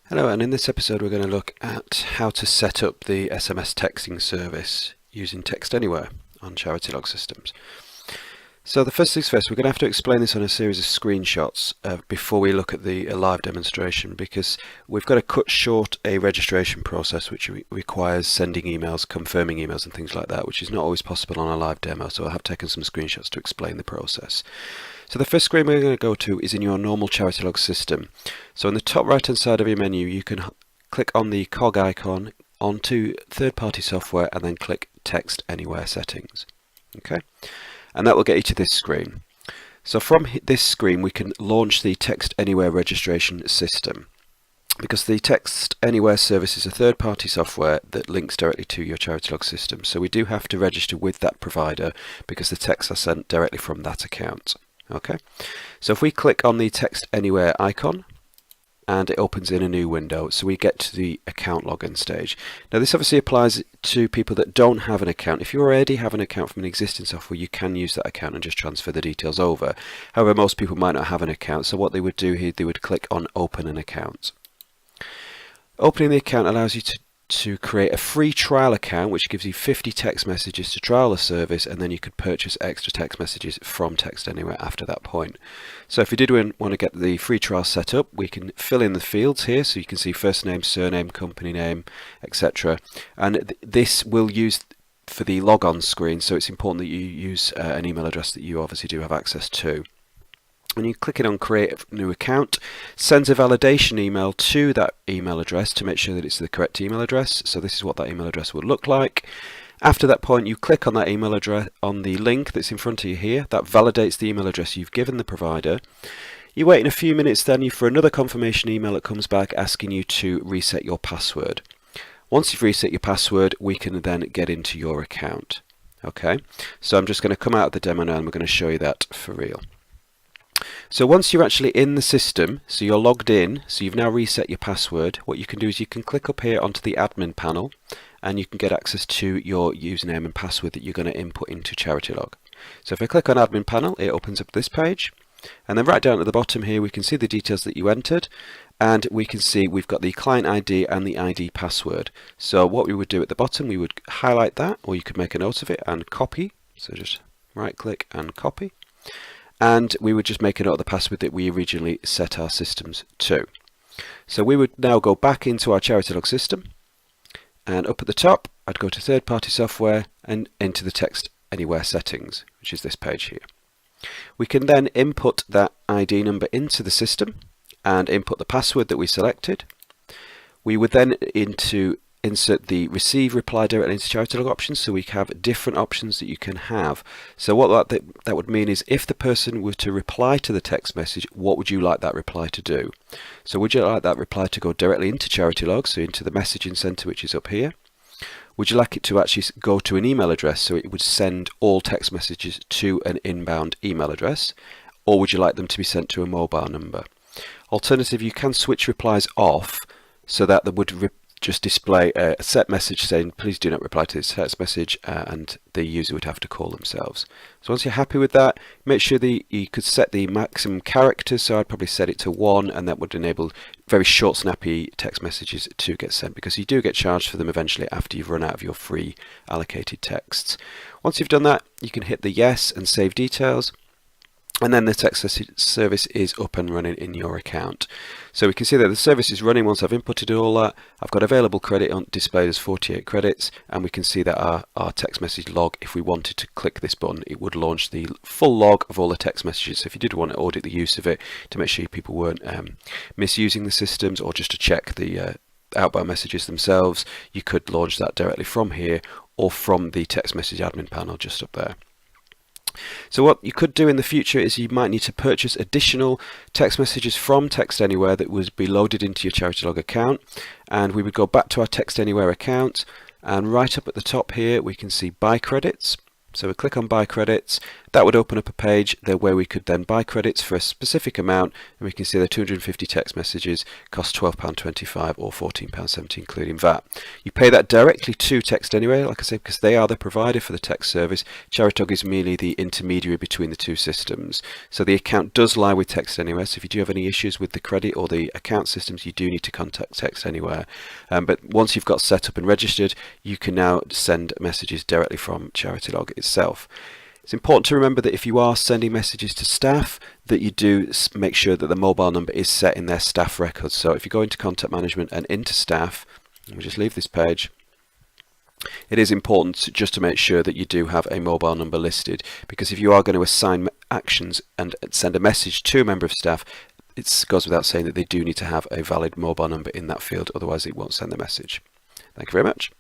Hello, and in this episode we're going to look at how to set up the SMS texting service using Text Anywhere on Charitylog systems. So the first things first, we're going to have to explain this on a series of screenshots before we look at the live demonstration, because we've got to cut short a registration process which requires sending emails, confirming emails and things like that, which is not always possible on a live demo, so I have taken some screenshots to explain the process. So the first screen we're going to go to is in your normal Charitylog system. So in the top right hand side of your menu you can click on the cog icon onto third-party software and then click Text Anywhere settings. Okay, and that will get you to this screen. So from this screen we can launch the Text Anywhere registration system, because the Text Anywhere service is a third-party software that links directly to your Charitylog system. So we do have to register with that provider because the texts are sent directly from that account. Okay, so if we click on the Text Anywhere icon, and it opens in a new window, so we get to the account login stage. Now this obviously applies to people that don't have an account. If you already have an account from an existing software, you can use that account and just transfer the details over. However, most people might not have an account, so what they would do here, they would click on Open an Account. Opening the account allows you to create a free trial account, which gives you 50 text messages to trial the service, and then you could purchase extra text messages from Text Anywhere after that point. So if you did want to get the free trial set up, we can fill in the fields here, so you can see first name, surname, company name, etc. And this will use for the logon screen, so it's important that you use an email address that you obviously do have access to. When you click it on Create a New Account, sends a validation email to that email address to make sure that it's the correct email address. So this is what that email address would look like. After that point, you click on that email address, on the link that's in front of you here. That validates the email address you've given the provider. You wait in a few minutes then for another confirmation email that comes back asking you to reset your password. Once you've reset your password, we can then get into your account. Okay, so I'm just going to come out of the demo now and we're going to show you that for real. So once you're actually in the system, so you're logged in, so you've now reset your password, what you can do is you can click up here onto the admin panel and you can get access to your username and password that you're going to input into Charitylog. So if I click on admin panel, it opens up this page, and then right down at the bottom here we can see the details that you entered, and we can see we've got the client ID and the ID password. So what we would do at the bottom, we would highlight that, or you could make a note of it and copy. So just right click and copy. And we would just make a note of the password that we originally set our systems to. So we would now go back into our Charitylog system, and up at the top I'd go to third-party software and into the Text Anywhere settings, which is this page here. We can then input that ID number into the system and input the password that we selected. We would then insert the receive reply directly into Charitylog options, so we have different options that you can have. So what that would mean is if the person were to reply to the text message, what would you like that reply to do? So would you like that reply to go directly into Charitylog, so into the messaging center which is up here? Would you like it to actually go to an email address, so it would send all text messages to an inbound email address? Or would you like them to be sent to a mobile number? Alternatively, you can switch replies off so that they would just display a set message saying please do not reply to this text message, and the user would have to call themselves. So once you're happy with that, make sure that you could set the maximum characters, so I'd probably set it to 1, and that would enable very short snappy text messages to get sent, because you do get charged for them eventually after you've run out of your free allocated texts. Once you've done that, you can hit the yes and save details, and then the text service is up and running in your account. So we can see that the service is running once I've inputted all that. I've got available credit on displayed as 48 credits, and we can see that our text message log, if we wanted to click this button, it would launch the full log of all the text messages. So if you did want to audit the use of it to make sure people weren't misusing the systems, or just to check the outbound messages themselves, you could launch that directly from here or from the text message admin panel just up there. So what you could do in the future is you might need to purchase additional text messages from Text Anywhere that would be loaded into your Charitylog account, and we would go back to our Text Anywhere account, and right up at the top here we can see buy credits. So we click on buy credits, That would open up a page there where we could then buy credits for a specific amount, and we can see the 250 text messages cost £12.25 or £14.70 including VAT. You pay that directly to Text Anywhere, like I said, because they are the provider for the text service. Charitylog is merely the intermediary between the two systems. So the account does lie with Text Anywhere, so if you do have any issues with the credit or the account systems, you do need to contact Text Anywhere. But once you've got set up and registered, you can now send messages directly from Charitylog itself. It's important to remember that if you are sending messages to staff, that you do make sure that the mobile number is set in their staff records. So if you go into contact management and into staff, we'll just leave this page, it is important just to make sure that you do have a mobile number listed, because if you are going to assign actions and send a message to a member of staff, it goes without saying that they do need to have a valid mobile number in that field, otherwise it won't send the message. Thank you very much.